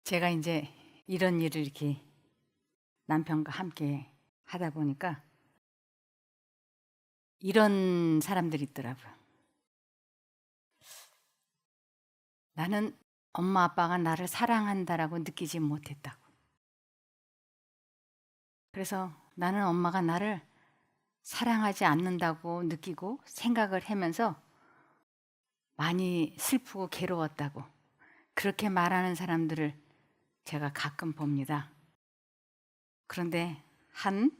제가 이제 이런 일을 이렇게 남편과 함께 하다 보니까 이런 사람들이 있더라고요. 나는 엄마 아빠가 나를 사랑한다라고 느끼지 못했다고. 그래서 나는 엄마가 나를 사랑하지 않는다고 느끼고 생각을 하면서 많이 슬프고 괴로웠다고. 그렇게 말하는 사람들을 제가 가끔 봅니다. 그런데 한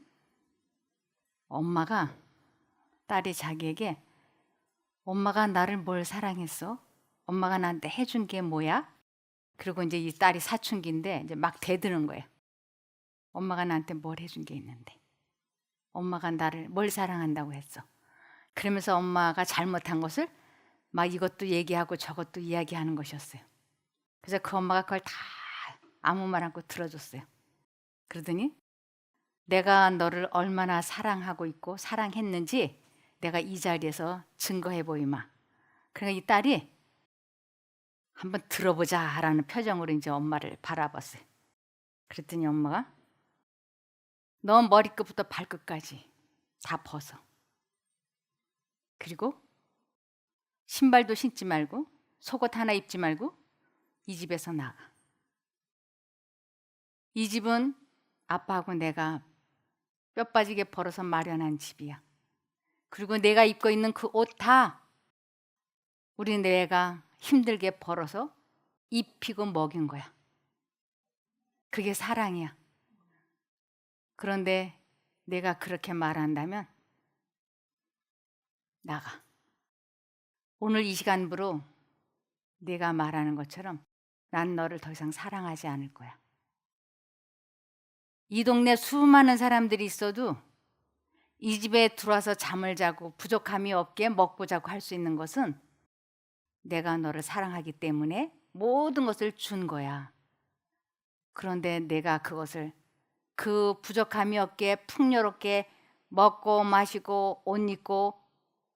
엄마가 딸이 자기에게 엄마가 나를 뭘 사랑했어? 엄마가 나한테 해준 게 뭐야? 그리고 이제 이 딸이 사춘기인데 이제 막 대드는 거예요. 엄마가 나한테 뭘 해준 게 있는데. 엄마가 나를 뭘 사랑한다고 했어. 그러면서 엄마가 잘못한 것을 막 이것도 얘기하고 저것도 이야기하는 것이었어요. 그래서 그 엄마가 그걸 다 아무 말 않고 들어줬어요. 그러더니 내가 너를 얼마나 사랑하고 있고 사랑했는지 내가 이 자리에서 증거해 보이마. 그러니까 이 딸이 한번 들어보자 라는 표정으로 이제 엄마를 바라봤어요. 그랬더니 엄마가 너 머리끝부터 발끝까지 다 벗어. 그리고 신발도 신지 말고 속옷 하나 입지 말고 이 집에서 나가. 이 집은 아빠하고 내가 뼈 빠지게 벌어서 마련한 집이야. 그리고 내가 입고 있는 그 옷 다 우리 내가 힘들게 벌어서 입히고 먹인 거야. 그게 사랑이야. 그런데 내가 그렇게 말한다면 나가. 오늘 이 시간부로 네가 말하는 것처럼 난 너를 더 이상 사랑하지 않을 거야. 이 동네 수많은 사람들이 있어도 이 집에 들어와서 잠을 자고 부족함이 없게 먹고 자고 할 수 있는 것은 내가 너를 사랑하기 때문에 모든 것을 준 거야. 그런데 내가 그것을 그 부족함이 없게 풍요롭게 먹고 마시고 옷 입고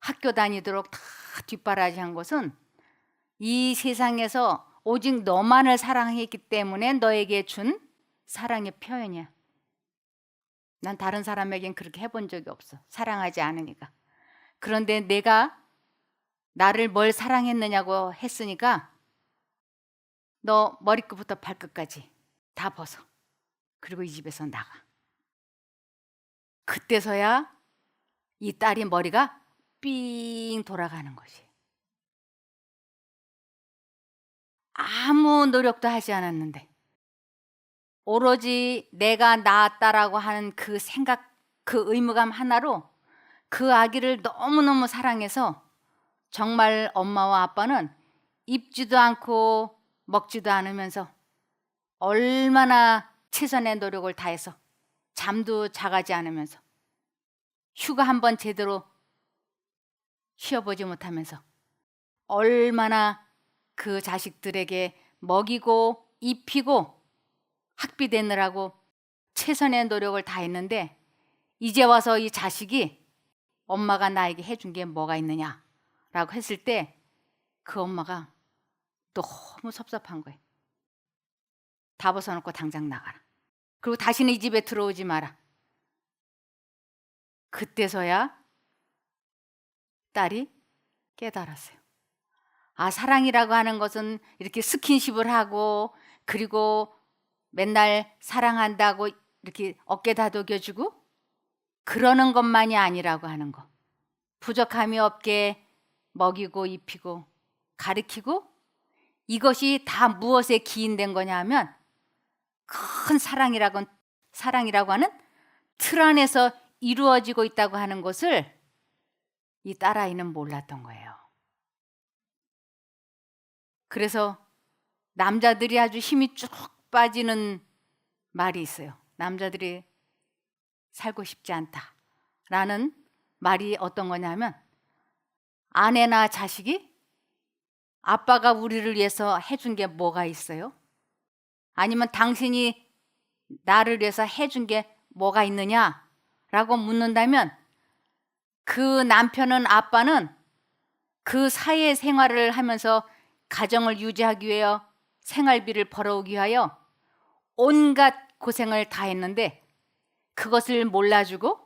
학교 다니도록 다 뒷바라지한 것은 이 세상에서 오직 너만을 사랑했기 때문에 너에게 준 사랑의 표현이야. 난 다른 사람에겐 그렇게 해본 적이 없어. 사랑하지 않으니까. 그런데 내가 나를 뭘 사랑했느냐고 했으니까 너 머리끝부터 발끝까지 다 벗어. 그리고 이 집에서 나가. 그때서야 이 딸이 머리가 삥 돌아가는 것이. 아무 노력도 하지 않았는데 오로지 내가 낳았다라고 하는 그 생각, 그 의무감 하나로 그 아기를 너무너무 사랑해서 정말 엄마와 아빠는 입지도 않고 먹지도 않으면서 얼마나 최선의 노력을 다해서 잠도 자가지 않으면서 휴가 한번 제대로 쉬어보지 못하면서 얼마나 그 자식들에게 먹이고 입히고 학비 되느라고 최선의 노력을 다했는데 이제 와서 이 자식이 엄마가 나에게 해준 게 뭐가 있느냐라고 했을 때 그 엄마가 너무 섭섭한 거예요. 다 벗어놓고 당장 나가라. 그리고 다시는 이 집에 들어오지 마라. 그때서야 딸이 깨달았어요. 아, 사랑이라고 하는 것은 이렇게 스킨십을 하고 그리고 맨날 사랑한다고 이렇게 어깨 다독여주고 그러는 것만이 아니라고 하는 거. 부족함이 없게 먹이고 입히고 가르치고 이것이 다 무엇에 기인된 거냐 하면 큰 사랑이라고 하는 틀 안에서 이루어지고 있다고 하는 것을 이 딸아이는 몰랐던 거예요. 그래서 남자들이 아주 힘이 쭉 빠지는 말이 있어요. 남자들이 살고 싶지 않다라는 말이 어떤 거냐면 아내나 자식이 아빠가 우리를 위해서 해준 게 뭐가 있어요? 아니면 당신이 나를 위해서 해준 게 뭐가 있느냐라고 묻는다면 그 남편은 아빠는 그 사회 생활을 하면서 가정을 유지하기 위해 생활비를 벌어오기 위하여 온갖 고생을 다 했는데 그것을 몰라주고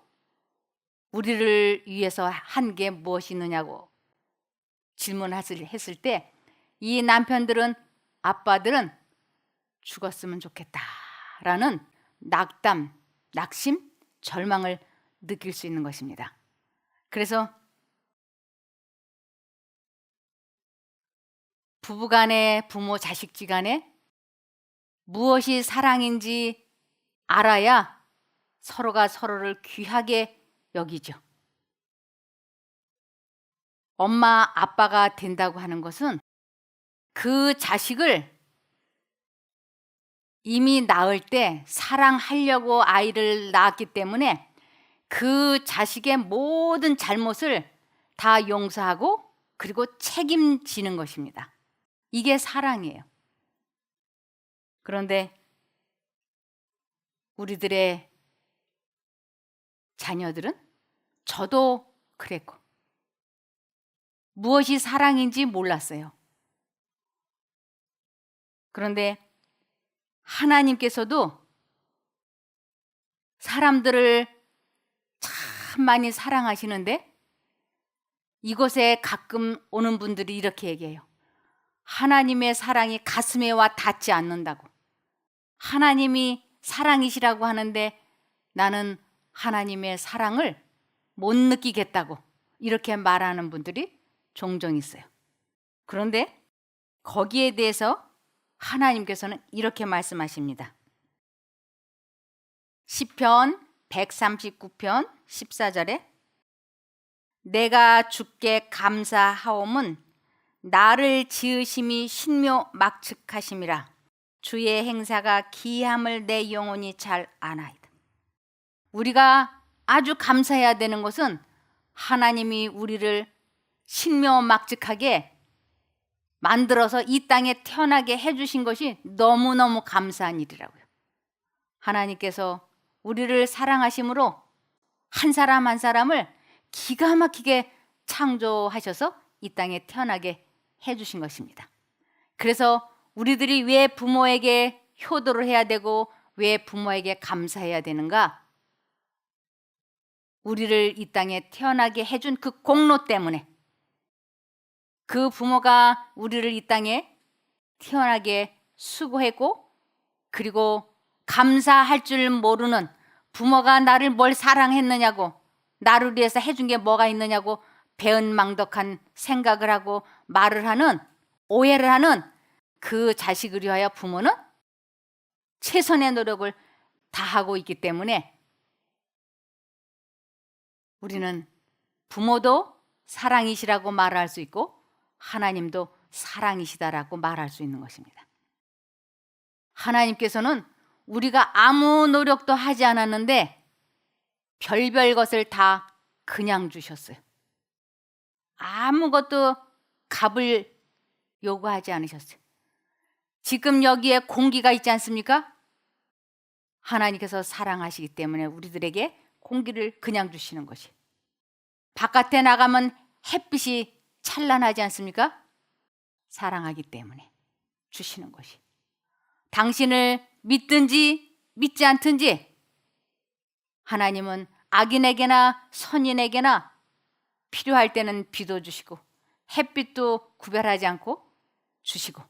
우리를 위해서 한 게 무엇이 있느냐고 질문했을 때 이 남편들은, 아빠들은 죽었으면 좋겠다라는 낙담, 낙심, 절망을 느낄 수 있는 것입니다. 그래서 부부간에, 부모 자식지간에 무엇이 사랑인지 알아야 서로가 서로를 귀하게 여기죠. 엄마, 아빠가 된다고 하는 것은 그 자식을 이미 낳을 때 사랑하려고 아이를 낳았기 때문에 그 자식의 모든 잘못을 다 용서하고 그리고 책임지는 것입니다. 이게 사랑이에요. 그런데 우리들의 자녀들은, 저도 그랬고, 무엇이 사랑인지 몰랐어요. 그런데 하나님께서도 사람들을 참 많이 사랑하시는데 이곳에 가끔 오는 분들이 이렇게 얘기해요. 하나님의 사랑이 가슴에 와 닿지 않는다고. 하나님이 사랑이시라고 하는데 나는 하나님의 사랑을 못 느끼겠다고 이렇게 말하는 분들이 종종 있어요. 그런데 거기에 대해서 하나님께서는 이렇게 말씀하십니다. 시편 139편 14절에 내가 주께 감사하옴은 나를 지으심이 신묘막측하심이라 주의 행사가 기함을 내 영혼이 잘 아나이다. 우리가 아주 감사해야 되는 것은 하나님이 우리를 신묘막측하게 만들어서 이 땅에 태어나게 해주신 것이 너무너무 감사한 일이라고요. 하나님께서 우리를 사랑하심으로 한 사람 한 사람을 기가 막히게 창조하셔서 이 땅에 태어나게 해주신 것입니다. 그래서 우리들이 왜 부모에게 효도를 해야 되고 왜 부모에게 감사해야 되는가? 우리를 이 땅에 태어나게 해준 그 공로 때문에, 그 부모가 우리를 이 땅에 태어나게 수고했고 그리고 감사할 줄 모르는, 부모가 나를 뭘 사랑했느냐고, 나를 위해서 해준 게 뭐가 있느냐고 배은망덕한 생각을 하고 말을 하는, 오해를 하는 그 자식을 위하여 부모는 최선의 노력을 다하고 있기 때문에 우리는 부모도 사랑이시라고 말할 수 있고 하나님도 사랑이시다라고 말할 수 있는 것입니다. 하나님께서는 우리가 아무 노력도 하지 않았는데 별별 것을 다 그냥 주셨어요. 아무것도 값을 요구하지 않으셨어요. 지금 여기에 공기가 있지 않습니까? 하나님께서 사랑하시기 때문에 우리들에게 공기를 그냥 주시는 것이. 바깥에 나가면 햇빛이 찬란하지 않습니까? 사랑하기 때문에 주시는 것이. 당신을 믿든지 믿지 않든지 하나님은 악인에게나 선인에게나 필요할 때는 비도 주시고 햇빛도 구별하지 않고 주시고,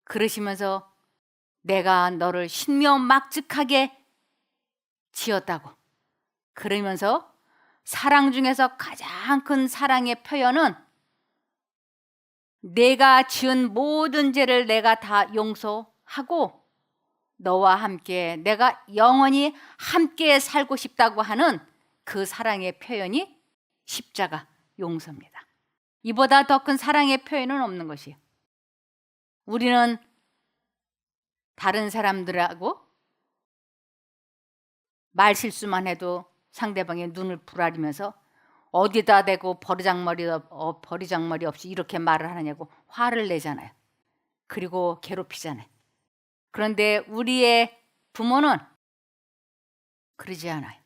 그러시면서 내가 너를 신묘막측하게 지었다고 그러면서 사랑 중에서 가장 큰 사랑의 표현은 내가 지은 모든 죄를 내가 다 용서하고 너와 함께 내가 영원히 함께 살고 싶다고 하는 그 사랑의 표현이 십자가 용서입니다. 이보다 더 큰 사랑의 표현은 없는 것이에요. 우리는 다른 사람들하고 말 실수만 해도 상대방의 눈을 부라리면서 어디다 대고 버리장머리 없이 이렇게 말을 하느냐고 화를 내잖아요. 그리고 괴롭히잖아요. 그런데 우리의 부모는 그러지 않아요.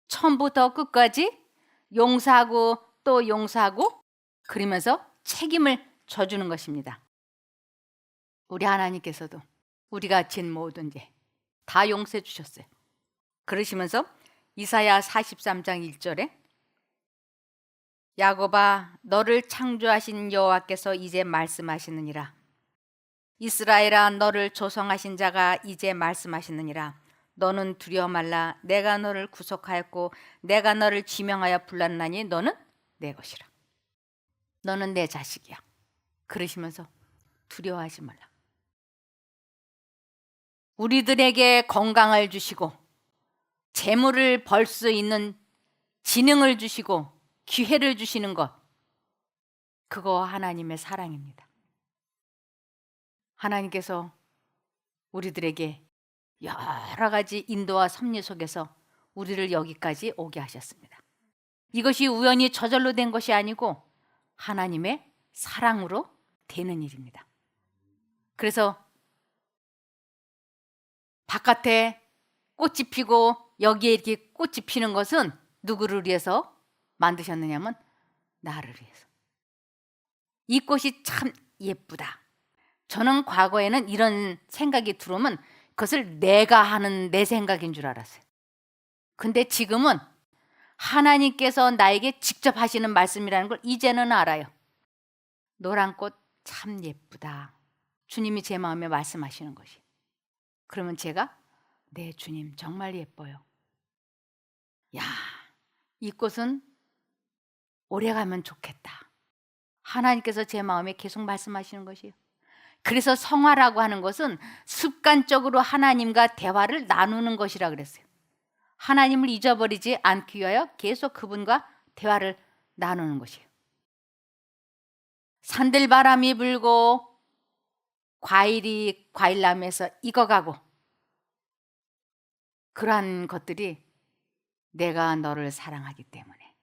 처음부터 끝까지 용서하고 또 용서하고 그러면서 책임을 져주는 것입니다. 우리 하나님께서도 우리가 진 모든 죄 다 용서해 주셨어요. 그러시면서 이사야 43장 1절에 야곱아 너를 창조하신 여호와께서 이제 말씀하시느니라. 이스라엘아 너를 조성하신 자가 이제 말씀하시느니라. 너는 두려워 말라. 내가 너를 구속하였고 내가 너를 지명하여 불렀나니 너는 내 것이라. 너는 내 자식이야. 그러시면서 두려워하지 말라. 우리들에게 건강을 주시고 재물을 벌 수 있는 지능을 주시고 기회를 주시는 것, 그거 하나님의 사랑입니다. 하나님께서 우리들에게 여러 가지 인도와 섭리 속에서 우리를 여기까지 오게 하셨습니다. 이것이 우연히 저절로 된 것이 아니고 하나님의 사랑으로 되는 일입니다. 그래서 바깥에 꽃이 피고 여기에 이렇게 꽃이 피는 것은 누구를 위해서 만드셨느냐면 나를 위해서. 이 꽃이 참 예쁘다. 저는 과거에는 이런 생각이 들어오면 그것을 내가 하는 내 생각인 줄 알았어요. 근데 지금은 하나님께서 나에게 직접 하시는 말씀이라는 걸 이제는 알아요. 노란 꽃 참 예쁘다. 주님이 제 마음에 말씀하시는 것이. 그러면 제가 네 주님 정말 예뻐요. 야, 이 꽃은 오래가면 좋겠다. 하나님께서 제 마음에 계속 말씀하시는 것이에요. 그래서 성화라고 하는 것은 습관적으로 하나님과 대화를 나누는 것이라 그랬어요. 하나님을 잊어버리지 않기 위하여 계속 그분과 대화를 나누는 것이에요. 산들바람이 불고 과일이 과일나무에서 익어가고 그러한 것들이 내가 너를 사랑하기 때문에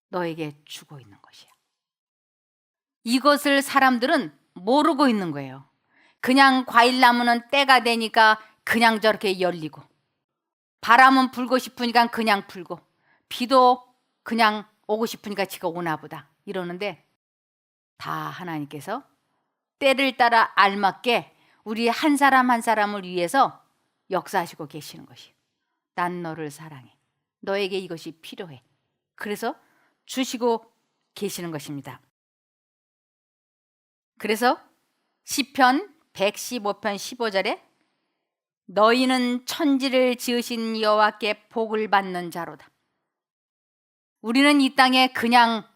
너에게 주고 있는 것이야. 이것을 사람들은 모르고 있는 거예요. 그냥 과일나무는 때가 되니까 그냥 저렇게 열리고 바람은 불고 싶으니까 그냥 불고 비도 그냥 오고 싶으니까 지가 오나 보다 이러는데 다 하나님께서 때를 따라 알맞게 우리 한 사람 한 사람을 위해서 역사하시고 계시는 것이에요. 난 너를 사랑해. 너에게 이것이 필요해. 그래서 주시고 계시는 것입니다. 그래서 시편 115편 15절에 너희는 천지를 지으신 여호와께 복을 받는 자로다. 우리는 이 땅에 그냥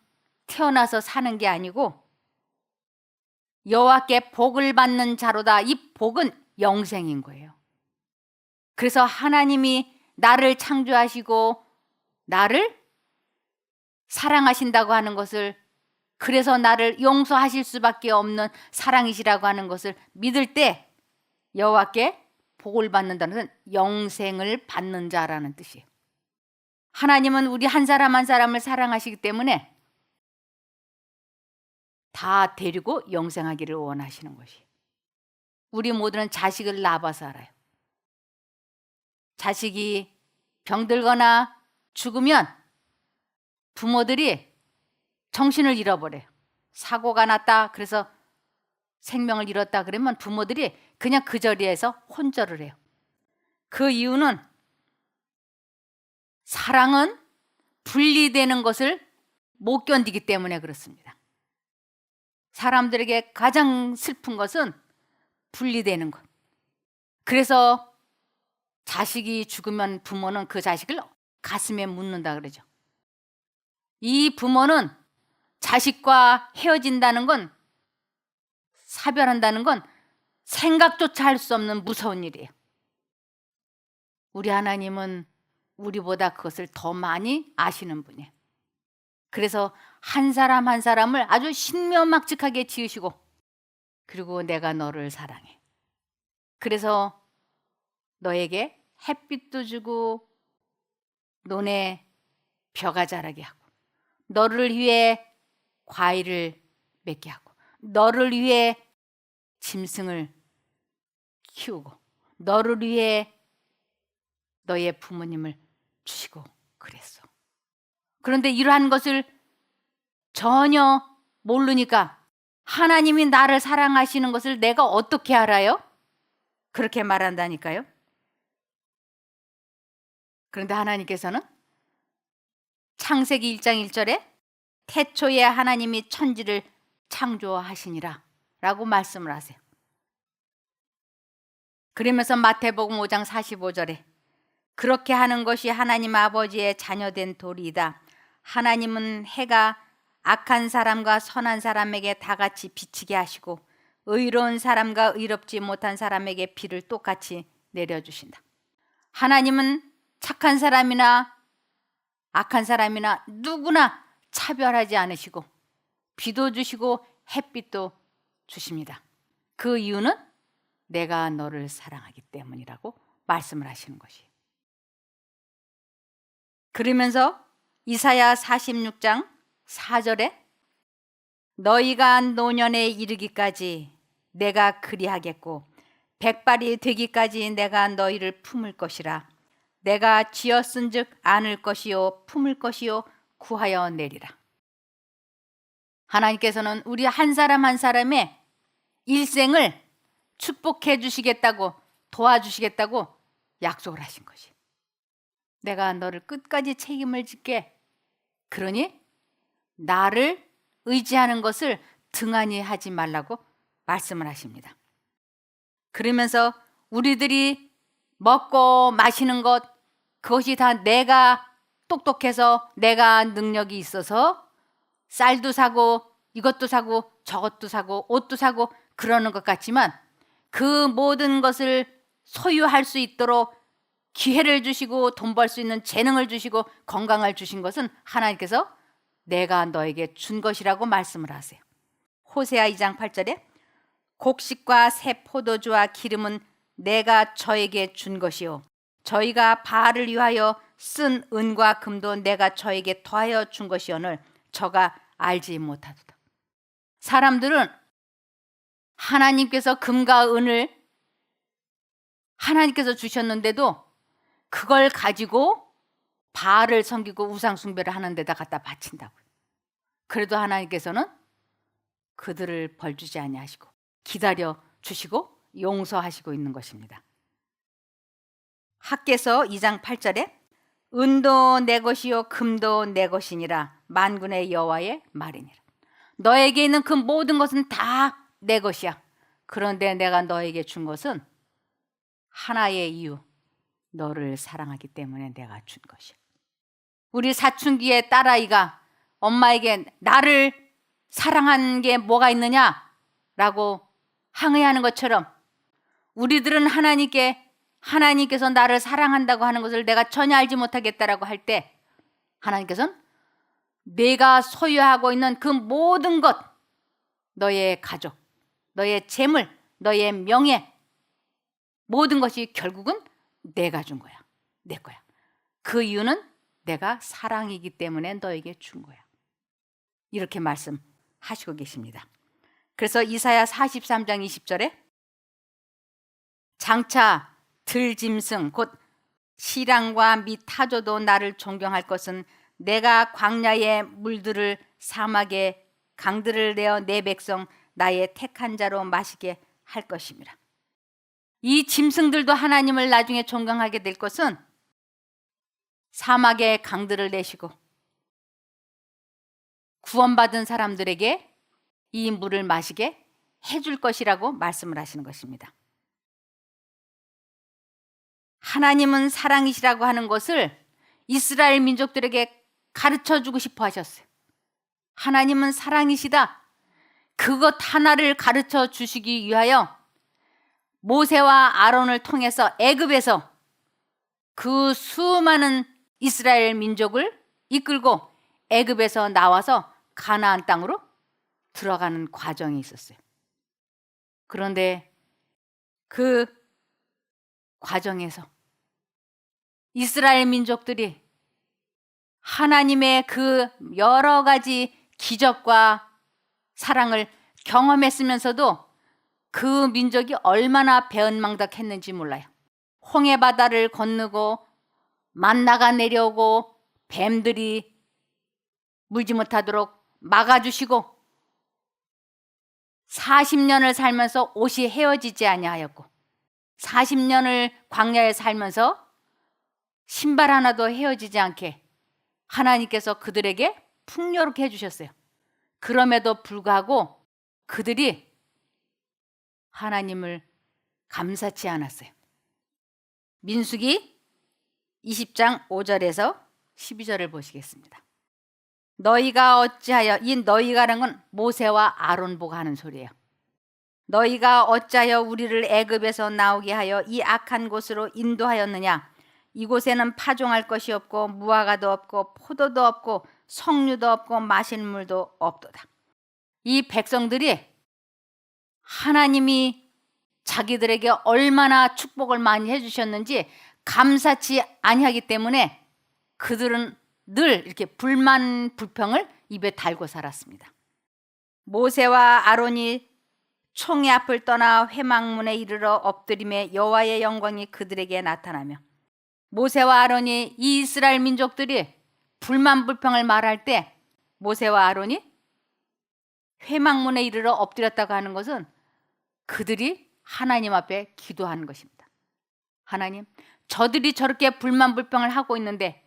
태어나서 사는 게 아니고 여호와께 복을 받는 자로다. 이 복은 영생인 거예요. 그래서 하나님이 나를 창조하시고 나를 사랑하신다고 하는 것을, 그래서 나를 용서하실 수밖에 없는 사랑이시라고 하는 것을 믿을 때 여호와께 복을 받는다는 것은 영생을 받는 자라는 뜻이에요. 하나님은 우리 한 사람 한 사람을 사랑하시기 때문에 다 데리고 영생하기를 원하시는 것이에요. 우리 모두는 자식을 낳아서 알아요. 자식이 병들거나 죽으면 부모들이 정신을 잃어버려요. 사고가 났다 그래서 생명을 잃었다 그러면 부모들이 그냥 그 자리에서 혼절을 해요. 그 이유는 사랑은 분리되는 것을 못 견디기 때문에 그렇습니다. 사람들에게 가장 슬픈 것은 분리되는 것. 그래서 자식이 죽으면 부모는 그 자식을 가슴에 묻는다 그러죠. 이 부모는 자식과 헤어진다는 건, 사별한다는 건 생각조차 할 수 없는 무서운 일이에요. 우리 하나님은 우리보다 그것을 더 많이 아시는 분이에요. 그래서 한 사람 한 사람을 아주 신묘막측하게 지으시고, 그리고 내가 너를 사랑해. 그래서 너에게 햇빛도 주고 논에 벼가 자라게 하고 너를 위해 과일을 맺게 하고 너를 위해 짐승을 키우고 너를 위해 너의 부모님을 주시고 그랬어. 그런데 이러한 것을 전혀 모르니까 하나님이 나를 사랑하시는 것을 내가 어떻게 알아요? 그렇게 말한다니까요. 그런데 하나님께서는 창세기 1장 1절에 태초에 하나님이 천지를 창조하시니라 라고 말씀을 하세요. 그러면서 마태복음 5장 45절에 그렇게 하는 것이 하나님 아버지의 자녀된 도리이다. 하나님은 해가 악한 사람과 선한 사람에게 다 같이 비치게 하시고 의로운 사람과 의롭지 못한 사람에게 비를 똑같이 내려주신다. 하나님은 착한 사람이나 악한 사람이나 누구나 차별하지 않으시고 비도 주시고 햇빛도 주십니다. 그 이유는 내가 너를 사랑하기 때문이라고 말씀을 하시는 것이에요. 그러면서 이사야 46장 4절에 너희가 노년에 이르기까지 내가 그리하겠고 백발이 되기까지 내가 너희를 품을 것이라. 내가 지었은즉 안을 것이요 품을 것이요 구하여 내리라. 하나님께서는 우리 한 사람 한 사람의 일생을 축복해 주시겠다고 도와주시겠다고 약속을 하신 것이. 내가 너를 끝까지 책임을 짓게. 그러니 나를 의지하는 것을 등한히 하지 말라고 말씀을 하십니다. 그러면서 우리들이 먹고 마시는 것, 그것이 다 내가 똑똑해서 내가 능력이 있어서 쌀도 사고 이것도 사고 저것도 사고 옷도 사고 그러는 것 같지만 그 모든 것을 소유할 수 있도록 기회를 주시고 돈 벌 수 있는 재능을 주시고 건강을 주신 것은 하나님께서 내가 너에게 준 것이라고 말씀을 하세요. 호세아 2장 8절에 곡식과 새 포도주와 기름은 내가 저에게 준 것이요 저희가 바알을 위하여 쓴 은과 금도 내가 저에게 더하여 준 것이오늘 저가 알지 못하도다. 사람들은 하나님께서 금과 은을 하나님께서 주셨는데도 그걸 가지고 바알을 섬기고 우상 숭배를 하는 데다 갖다 바친다고요. 그래도 하나님께서는 그들을 벌주지 아니하시고 기다려 주시고 용서하시고 있는 것입니다. 학개서 2장 8절에 은도 내 것이요 금도 내 것이니라 만군의 여호와의 말이니라. 너에게 있는 그 모든 것은 다 내 것이야. 그런데 내가 너에게 준 것은 하나의 이유, 너를 사랑하기 때문에 내가 준 것이야. 우리 사춘기의 딸아이가 엄마에게 나를 사랑한 게 뭐가 있느냐라고 항의하는 것처럼 우리들은 하나님께서 나를 사랑한다고 하는 것을 내가 전혀 알지 못하겠다라고 할 때 하나님께서는 내가 소유하고 있는 그 모든 것, 너의 가족, 너의 재물, 너의 명예, 모든 것이 결국은 내가 준 거야. 내 거야. 그 이유는 내가 사랑이기 때문에 너에게 준 거야. 이렇게 말씀하시고 계십니다. 그래서 이사야 43장 20절에 장차 들짐승 곧 시랑과 미 타조도 나를 존경할 것은 내가 광야의 물들을 사막의 강들을 내어 내 백성 나의 택한 자로 마시게 할 것임이라. 이 짐승들도 하나님을 나중에 존경하게 될 것은 사막의 강들을 내시고 구원받은 사람들에게 이 물을 마시게 해줄 것이라고 말씀을 하시는 것입니다. 하나님은 사랑이시라고 하는 것을 이스라엘 민족들에게 가르쳐주고 싶어 하셨어요. 하나님은 사랑이시다. 그것 하나를 가르쳐 주시기 위하여 모세와 아론을 통해서 애굽에서 그 수많은 이스라엘 민족을 이끌고 애굽에서 나와서 가나안 땅으로 들어가는 과정이 있었어요. 그런데 그 과정에서 이스라엘 민족들이 하나님의 그 여러 가지 기적과 사랑을 경험했으면서도 그 민족이 얼마나 배은망덕했는지 몰라요. 홍해 바다를 건너고 만나가 내려오고 뱀들이 물지 못하도록 막아주시고 40년을 살면서 옷이 헤어지지 아니하였고 40년을 광야에 살면서 신발 하나도 헤어지지 않게 하나님께서 그들에게 풍요롭게 해주셨어요. 그럼에도 불구하고 그들이 하나님을 감사치 않았어요. 민수기 20장 5절에서 12절을 보시겠습니다. 너희가 어찌하여, 이 너희가라는 건 모세와 아론 보고 하는 소리예요. 너희가 어찌하여 우리를 애굽에서 나오게 하여 이 악한 곳으로 인도하였느냐. 이곳에는 파종할 것이 없고 무화과도 없고 포도도 없고 석류도 없고 마실 물도 없도다. 이 백성들이 하나님이 자기들에게 얼마나 축복을 많이 해주셨는지 감사치 아니하기 때문에 그들은 늘 이렇게 불만 불평을 입에 달고 살았습니다. 모세와 아론이 총의 앞을 떠나 회막문에 이르러 엎드림에 여호와의 영광이 그들에게 나타나며, 모세와 아론이 이 이스라엘 민족들이 불만 불평을 말할 때 모세와 아론이 회막문에 이르러 엎드렸다고 하는 것은 그들이 하나님 앞에 기도하는 것입니다. 하나님, 저들이 저렇게 불만 불평을 하고 있는데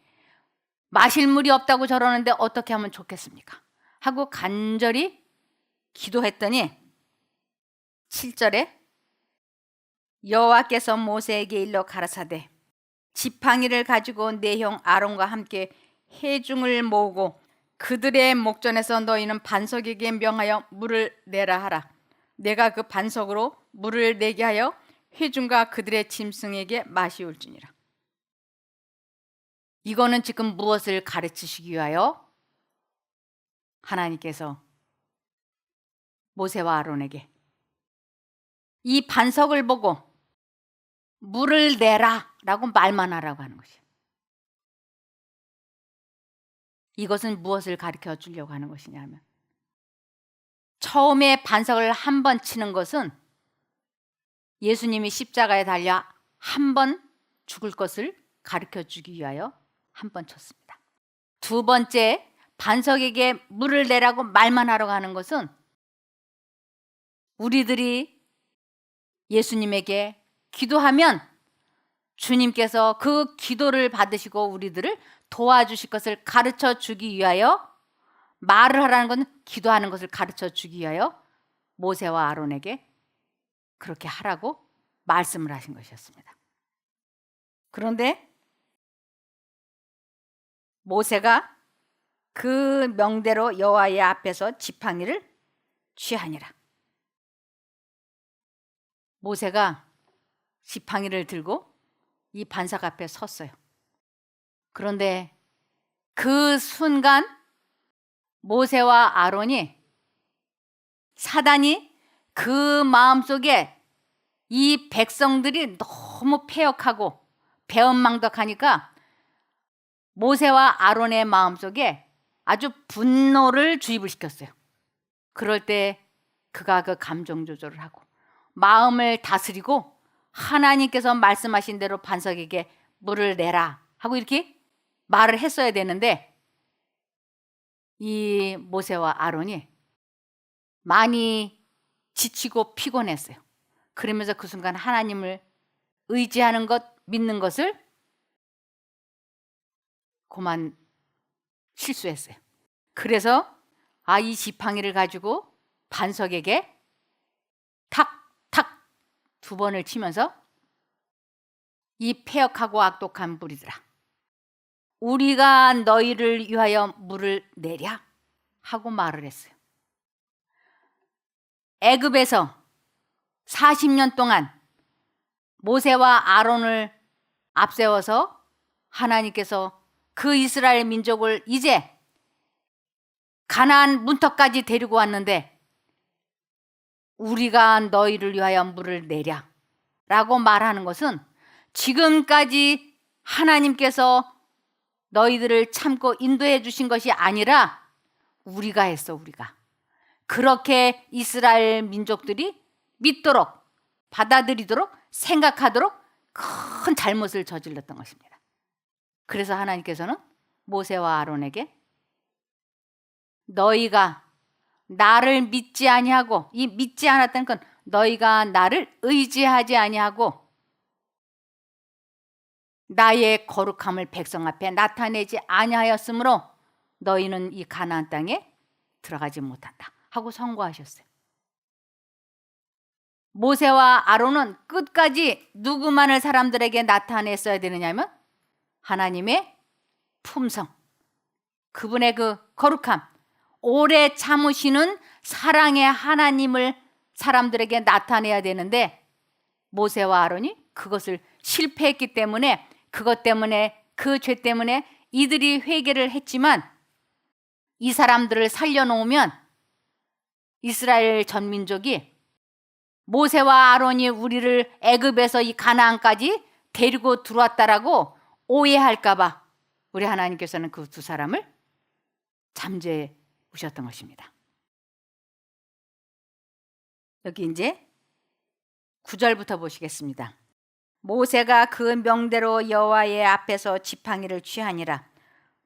마실 물이 없다고 저러는데 어떻게 하면 좋겠습니까? 하고 간절히 기도했더니 7절에 여호와께서 모세에게 일러 가라사대 지팡이를 가지고 내 형 아론과 함께 회중을 모으고 그들의 목전에서 너희는 반석에게 명하여 물을 내라 하라. 내가 그 반석으로 물을 내게 하여 회중과 그들의 짐승에게 마시울지니라. 이거는 지금 무엇을 가르치시기 위하여 하나님께서 모세와 아론에게 이 반석을 보고 물을 내라 라고 말만 하라고 하는 것이에요. 이것은 무엇을 가르쳐 주려고 하는 것이냐면, 처음에 반석을 한 번 치는 것은 예수님이 십자가에 달려 한 번 죽을 것을 가르쳐 주기 위하여 한 번 쳤습니다. 두 번째, 반석에게 물을 내라고 말만 하라고 하는 것은 우리들이 예수님에게 기도하면 주님께서 그 기도를 받으시고 우리들을 도와주실 것을 가르쳐 주기 위하여, 말을 하라는 것은 기도하는 것을 가르쳐 주기 위하여 모세와 아론에게 그렇게 하라고 말씀을 하신 것이었습니다. 그런데 모세가 그 명대로 여호와의 앞에서 지팡이를 취하니라. 모세가 지팡이를 들고 이 반석 앞에 섰어요. 그런데 그 순간 모세와 아론이, 사단이 그 마음속에 이 백성들이 너무 패역하고 배은망덕하니까 모세와 아론의 마음속에 아주 분노를 주입을 시켰어요. 그럴 때 그가 그 감정 조절을 하고 마음을 다스리고 하나님께서 말씀하신 대로 반석에게 물을 내라 하고 이렇게 말을 했어야 되는데, 이 모세와 아론이 많이 지치고 피곤했어요. 그러면서 그 순간 하나님을 의지하는 것, 믿는 것을 그만 실수했어요. 그래서 이 지팡이를 가지고 반석에게 탁탁 두 번을 치면서 이 패역하고 악독한 무리들아, 우리가 너희를 위하여 물을 내랴 하고 말을 했어요. 애굽에서 40년 동안 모세와 아론을 앞세워서 하나님께서 그 이스라엘 민족을 이제 가나안 문턱까지 데리고 왔는데, 우리가 너희를 위하여 물을 내랴 라고 말하는 것은 지금까지 하나님께서 너희들을 참고 인도해 주신 것이 아니라 우리가 했어. 우리가 그렇게 이스라엘 민족들이 믿도록, 받아들이도록, 생각하도록 큰 잘못을 저질렀던 것입니다. 그래서 하나님께서는 모세와 아론에게 너희가 나를 믿지 아니하고, 이 믿지 않았다는 건 너희가 나를 의지하지 아니하고 나의 거룩함을 백성 앞에 나타내지 아니하였으므로 너희는 이 가나안 땅에 들어가지 못한다 하고 선고하셨어요. 모세와 아론은 끝까지 누구만을 사람들에게 나타냈어야 되느냐면 하나님의 품성, 그분의 그 거룩함, 오래 참으시는 사랑의 하나님을 사람들에게 나타내야 되는데 모세와 아론이 그것을 실패했기 때문에, 그것 때문에, 그 죄 때문에 이들이 회개를 했지만 이 사람들을 살려놓으면 이스라엘 전민족이 모세와 아론이 우리를 애굽에서 이 가나안까지 데리고 들어왔다라고 오해할까 봐 우리 하나님께서는 그 두 사람을 잠재우셨던 것입니다. 여기 이제 9절부터 보시겠습니다. 모세가 그 명대로 여호와의 앞에서 지팡이를 취하니라.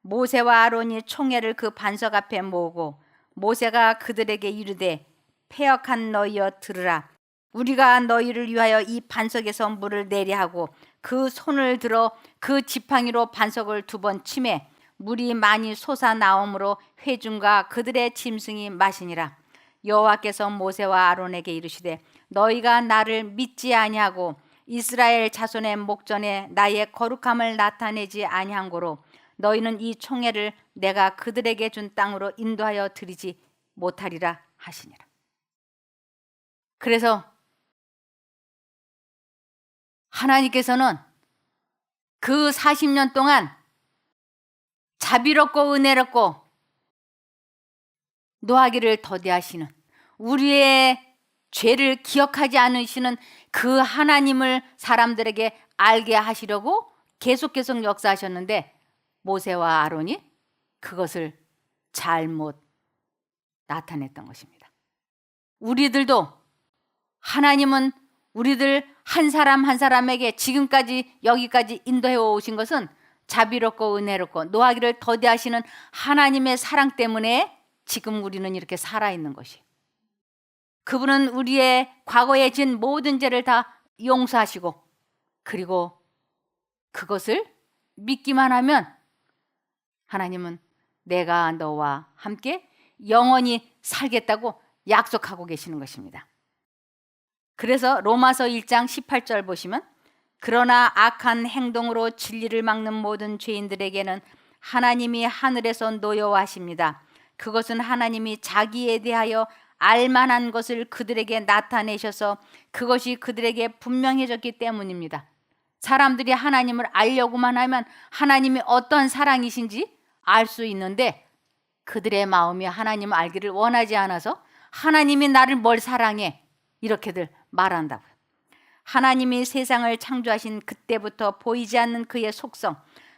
모세와 아론이 총회를 그 반석 앞에 모으고 모세가 그들에게 이르되 패역한 너희여 들으라. 우리가 너희를 위하여 이 반석에서 물을 내게 하고 그 손을 들어 그 지팡이로 반석을 2번 치매 물이 많이 솟아나오므로 회중과 그들의 짐승이 마시니라. 여호와께서 모세와 아론에게 이르시되 너희가 나를 믿지 아니하고 이스라엘 자손의 목전에 나의 거룩함을 나타내지 아니한 고로 너희는 이 총회를 내가 그들에게 준 땅으로 인도하여 드리지 못하리라 하시니라. 그래서 하나님께서는 그 40년 동안 자비롭고 은혜롭고 노하기를 더디하시는, 우리의 죄를 기억하지 않으시는 그 하나님을 사람들에게 알게 하시려고 계속 역사하셨는데 모세와 아론이 그것을 잘못 나타냈던 것입니다. 우리들도 하나님은 우리들 한 사람 한 사람에게 지금까지 여기까지 인도해 오신 것은 자비롭고 은혜롭고 노하기를 더디하시는 하나님의 사랑 때문에 지금 우리는 이렇게 살아있는 것이. 그분은 우리의 과거에 진 모든 죄를 다 용서하시고 그리고 그것을 믿기만 하면 하나님은 내가 너와 함께 영원히 살겠다고 약속하고 계시는 것입니다. 그래서 로마서 1장 18절 보시면 그러나 악한 행동으로 진리를 막는 모든 죄인들에게는 하나님이 하늘에서 노여워하십니다. 그것은 하나님이 자기에 대하여 알만한 것을 그들에게 나타내셔서 그것이 그들에게 분명해졌기 때문입니다. 사람들이 하나님을 알려고만 하면 하나님이 어떤 사랑이신지 알 수 있는데 그들의 마음이 하나님을 알기를 원하지 않아서 하나님이 나를 뭘 사랑해 이렇게들 말한다고요. 하나님이 세상을 창조하신 그때부터 보이지 않는 그의 속성,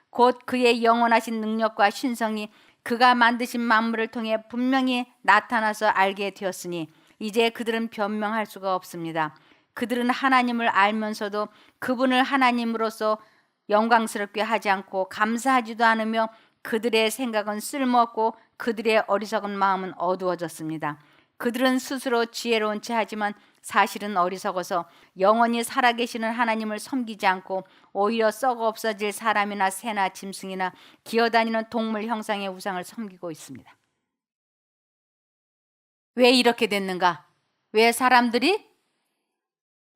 곧 그의 영원하신 능력과 신성이 그가 만드신 만물을 통해 분명히 나타나서 알게 되었으니 이제 그들은 변명할 수가 없습니다. 그들은 하나님을 알면서도 그분을 하나님으로서 영광스럽게 하지 않고 감사하지도 않으며 그들의 생각은 쓸모없고 그들의 어리석은 마음은 어두워졌습니다. 그들은 스스로 지혜로운 체 하지만 사실은 어리석어서 영원히 살아계시는 하나님을 섬기지 않고 오히려 썩어 없어질 사람이나 새나 짐승이나 기어다니는 동물 형상의 우상을 섬기고 있습니다. 왜 이렇게 됐는가? 왜 사람들이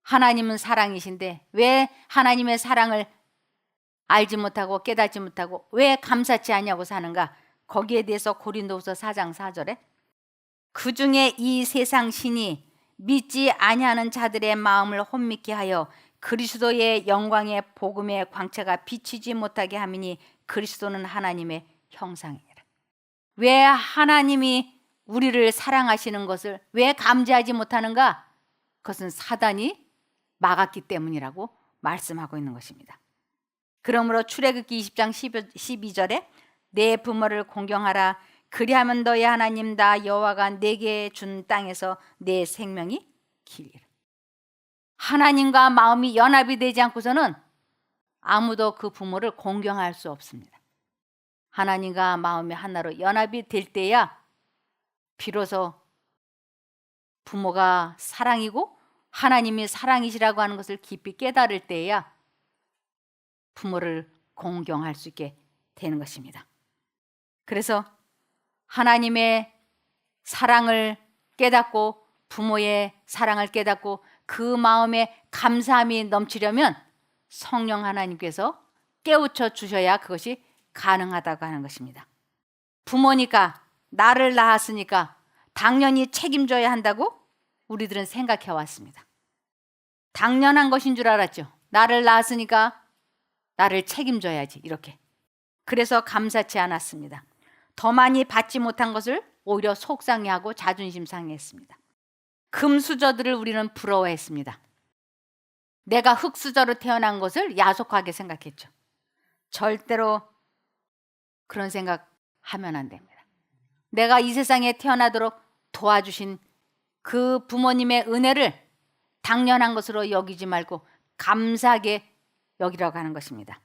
하나님은 사랑이신데 왜 하나님의 사랑을 알지 못하고 깨닫지 못하고 왜 감사치 않냐고 사는가? 거기에 대해서 고린도후서 4장 4절에 그 중에 이 세상 신이 믿지 아니하는 자들의 마음을 혼미케 하여 그리스도의 영광의 복음의 광채가 비치지 못하게 함이니 그리스도는 하나님의 형상이라. 왜 하나님이 우리를 사랑하시는 것을 왜 감지하지 못하는가? 그것은 사단이 막았기 때문이라고 말씀하고 있는 것입니다. 그러므로 출애굽기 20장 12절에 내 부모를 공경하라. 그리하면 너희 하나님 다 여호와가 내게 준 땅에서 내 생명이 길리라. 하나님과 마음이 연합이 되지 않고서는 아무도 그 부모를 공경할 수 없습니다. 하나님과 마음이 하나로 연합이 될 때야 비로소 부모가 사랑이고 하나님이 사랑이시라고 하는 것을 깊이 깨달을 때에야 부모를 공경할 수 있게 되는 것입니다. 그래서 하나님의 사랑을 깨닫고 부모의 사랑을 깨닫고 그 마음에 감사함이 넘치려면 성령 하나님께서 깨우쳐 주셔야 그것이 가능하다고 하는 것입니다. 부모니까, 나를 낳았으니까 당연히 책임져야 한다고 우리들은 생각해 왔습니다. 당연한 것인 줄 알았죠. 나를 낳았으니까 나를 책임져야지, 이렇게. 그래서 감사치 않았습니다. 더 많이 받지 못한 것을 오히려 속상해하고 자존심 상해했습니다. 금수저들을 우리는 부러워했습니다. 내가 흙수저로 태어난 것을 야속하게 생각했죠. 절대로 그런 생각하면 안 됩니다. 내가 이 세상에 태어나도록 도와주신 그 부모님의 은혜를 당연한 것으로 여기지 말고 감사하게 여기라고 하는 것입니다.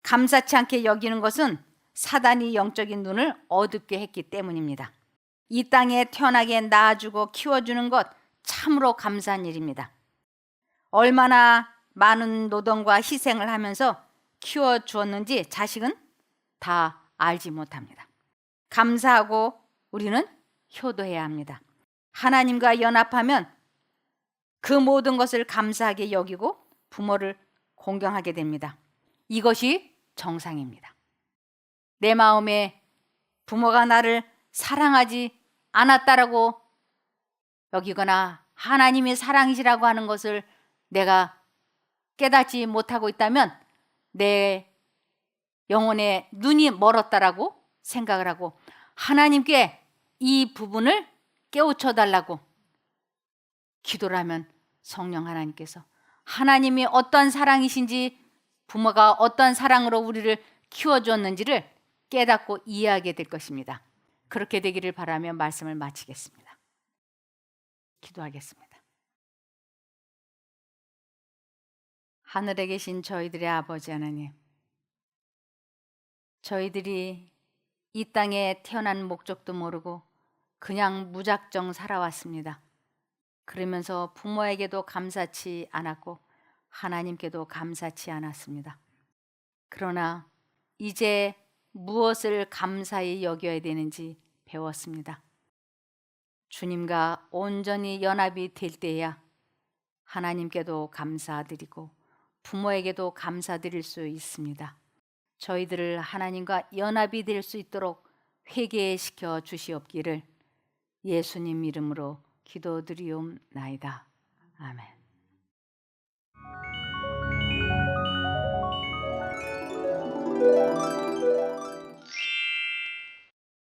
감사치 않게 여기는 것은 사단이 영적인 눈을 어둡게 했기 때문입니다. 이 땅에 태어나게 낳아주고 키워주는 것 참으로 감사한 일입니다. 얼마나 많은 노동과 희생을 하면서 키워주었는지 자식은 다 알지 못합니다. 감사하고 우리는 효도해야 합니다. 하나님과 연합하면 그 모든 것을 감사하게 여기고 부모를 공경하게 됩니다. 이것이 정상입니다. 내 마음에 부모가 나를 사랑하지 않았다라고 여기거나 하나님이 사랑이시라고 하는 것을 내가 깨닫지 못하고 있다면 내 영혼의 눈이 멀었다라고 생각을 하고 하나님께 이 부분을 깨우쳐 달라고 기도를 하면 성령 하나님께서 하나님이 어떤 사랑이신지, 부모가 어떤 사랑으로 우리를 키워주었는지를 깨닫고 이해하게 될 것입니다. 그렇게 되기를 바라며 말씀을 마치겠습니다. 기도하겠습니다. 하늘에 계신 저희들의 아버지 하나님, 저희들이 이 땅에 태어난 목적도 모르고 그냥 무작정 살아왔습니다. 그러면서 부모에게도 감사치 않았고 하나님께도 감사치 않았습니다. 그러나 이제 무엇을 감사히 여겨야 되는지 배웠습니다. 주님과 온전히 연합이 될 때야 하나님께도 감사드리고 부모에게도 감사드릴 수 있습니다. 저희들을 하나님과 연합이 될 수 있도록 회개시켜 주시옵기를 예수님 이름으로 기도드리옵나이다. 아멘.